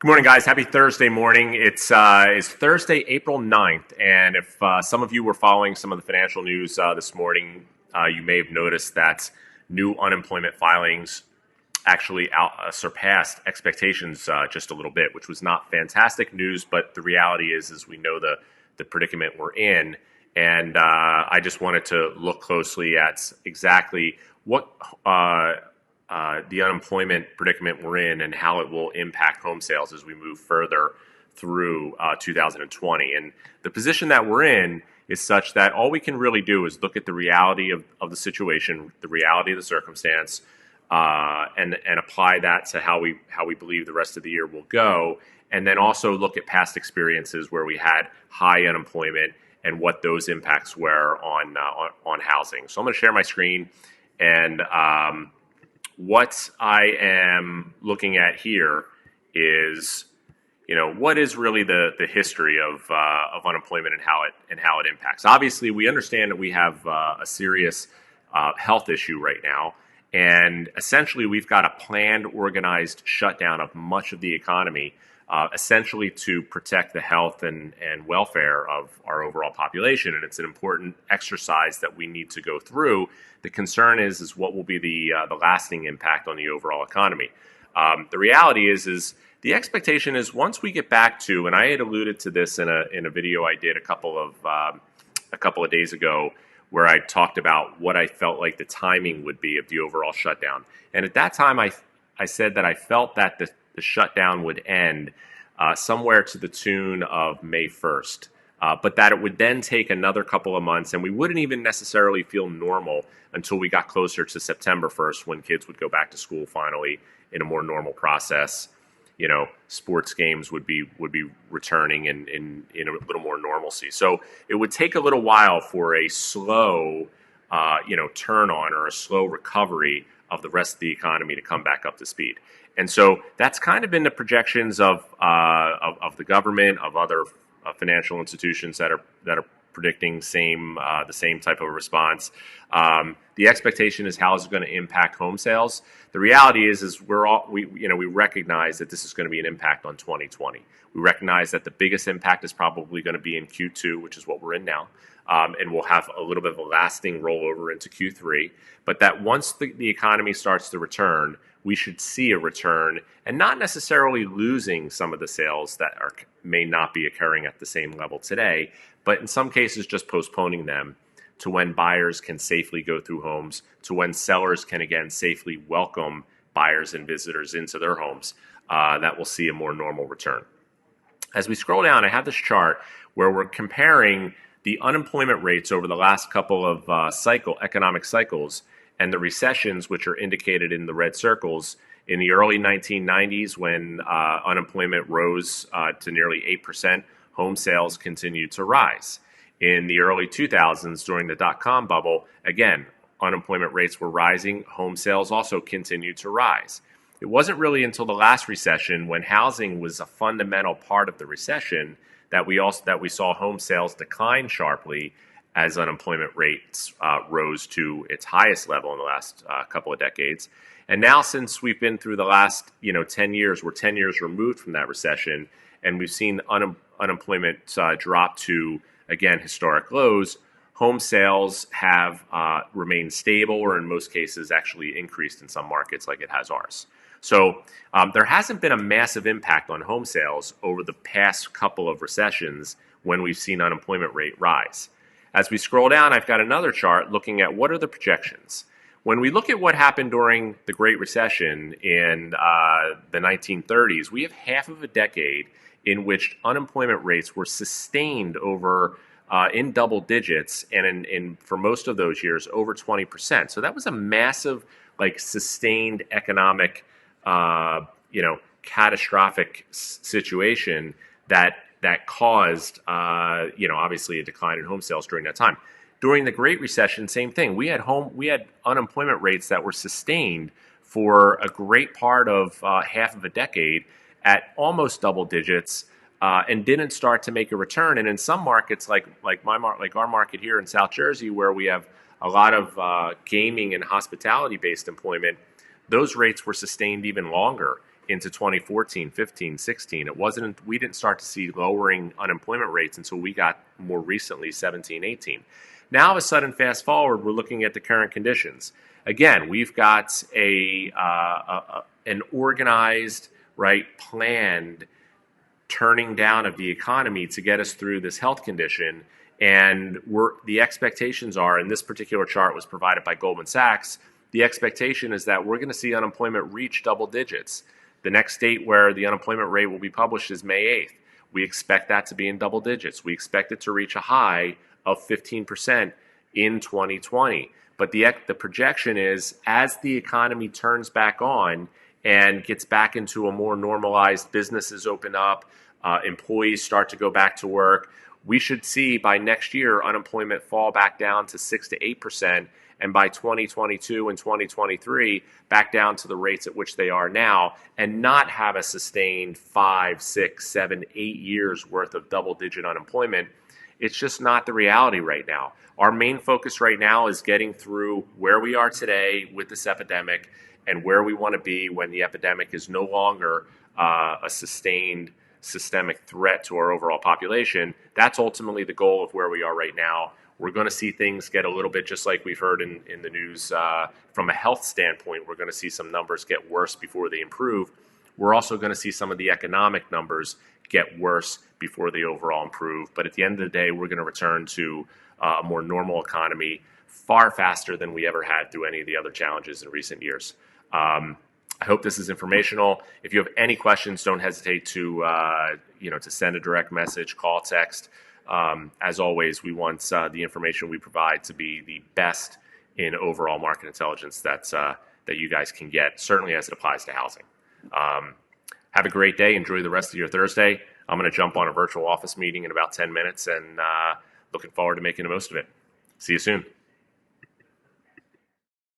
Good morning, guys. Happy Thursday morning. It's Thursday, April 9th. And if some of you were following some of the financial news this morning, you may have noticed that new unemployment filings actually surpassed expectations just a little bit, which was not fantastic news. But the reality is we know the predicament we're in. And I just wanted to look closely at exactly what the unemployment predicament we're in and how it will impact home sales as we move further through 2020. And the position that we're in is such that all we can really do is look at the reality of the situation, the reality of the circumstance, and apply that to how we believe the rest of the year will go, and then also look at past experiences where we had high unemployment and what those impacts were on housing. So I'm going to share my screen, and what I am looking at here is, what is really the history of unemployment and how it impacts. Obviously, we understand that we have a serious health issue right now, and essentially we've got a planned, organized shutdown of much of the economy, essentially to protect the health and welfare of our overall population. And it's an important exercise that we need to go through. The concern is what will be the lasting impact on the overall economy. The reality is the expectation is once we get back to, and I had alluded to this in a video I did a couple of days ago, where I talked about what I felt like the timing would be of the overall shutdown. And at that time, I said that I felt that the shutdown would end somewhere to the tune of May 1st, but that it would then take another couple of months, and we wouldn't even necessarily feel normal until we got closer to September 1st, when kids would go back to school finally in a more normal process. Sports games would be returning in a little more normalcy. So it would take a little while for a slow, turn on, or a slow recovery of the rest of the economy to come back up to speed. And so that's kind of been the projections of the government, of other financial institutions that are predicting the same type of a response. The expectation is how is it going to impact home sales. The reality is we recognize that this is going to be an impact on 2020. We recognize that the biggest impact is probably going to be in Q2, which is what we're in now. And we'll have a little bit of a lasting rollover into Q3. But that once the economy starts to return, we should see a return, and not necessarily losing some of the sales that may not be occurring at the same level today, but in some cases just postponing them to when buyers can safely go through homes, to when sellers can again safely welcome buyers and visitors into their homes, that we'll see a more normal return. As we scroll down, I have this chart where we're comparing the unemployment rates over the last couple of economic cycles, and the recessions, which are indicated in the red circles. In the early 1990s, when unemployment rose to nearly 8%, home sales continued to rise. In the early 2000s, during the dot-com bubble, again, unemployment rates were rising. Home sales also continued to rise. It wasn't really until the last recession, when housing was a fundamental part of the recession, that we saw home sales decline sharply as unemployment rates rose to its highest level in the last couple of decades. And now, since we've been through the last 10 years, we're 10 years removed from that recession, and we've seen unemployment drop to, again, historic lows, home sales have remained stable, or in most cases actually increased in some markets like it has ours. So there hasn't been a massive impact on home sales over the past couple of recessions when we've seen unemployment rate rise. As we scroll down, I've got another chart looking at what are the projections. When we look at what happened during the Great Recession in the 1930s, we have half of a decade in which unemployment rates were sustained over in double digits, and in for most of those years over 20%. So that was a massive, sustained economic, catastrophic situation that caused, obviously a decline in home sales during that time. During the Great Recession, same thing. We had unemployment rates that were sustained for a great part of half of a decade at almost double digits, and didn't start to make a return. And in some markets, like our market here in South Jersey, where we have a lot of gaming and hospitality-based employment, those rates were sustained even longer into 2014, 15, 16. We didn't start to see lowering unemployment rates until we got more recently 17, 18. Now, all of a sudden, fast forward, we're looking at the current conditions. Again, we've got an organized, right, planned turning down of the economy to get us through this health condition. And the expectations are, and this particular chart was provided by Goldman Sachs, the expectation is that we're going to see unemployment reach double digits. The next date where the unemployment rate will be published is May 8th. We expect that to be in double digits. We expect it to reach a high of 15% in 2020. But the projection is, as the economy turns back on and gets back into a more normalized, businesses open up, employees start to go back to work, we should see by next year unemployment fall back down to 6 to 8%, and by 2022 and 2023 back down to the rates at which they are now, and not have a sustained 5, 6, 7, 8 years worth of double-digit unemployment. It's just not the reality right now. Our main focus right now is getting through where we are today with this epidemic and where we want to be when the epidemic is no longer a sustained systemic threat to our overall population. That's ultimately the goal of where we are right now. We're going to see things get a little bit, just like we've heard in the news, from a health standpoint, we're going to see some numbers get worse before they improve. We're also going to see some of the economic numbers get worse before they overall improve. But at the end of the day, we're going to return to a more normal economy far faster than we ever had through any of the other challenges in recent years. I hope this is informational. If you have any questions, don't hesitate to send a direct message, call, text. As always, we want the information we provide to be the best in overall market intelligence that you guys can get, certainly as it applies to housing. Have a great day. Enjoy the rest of your Thursday. I'm going to jump on a virtual office meeting in about 10 minutes and looking forward to making the most of it. See you soon.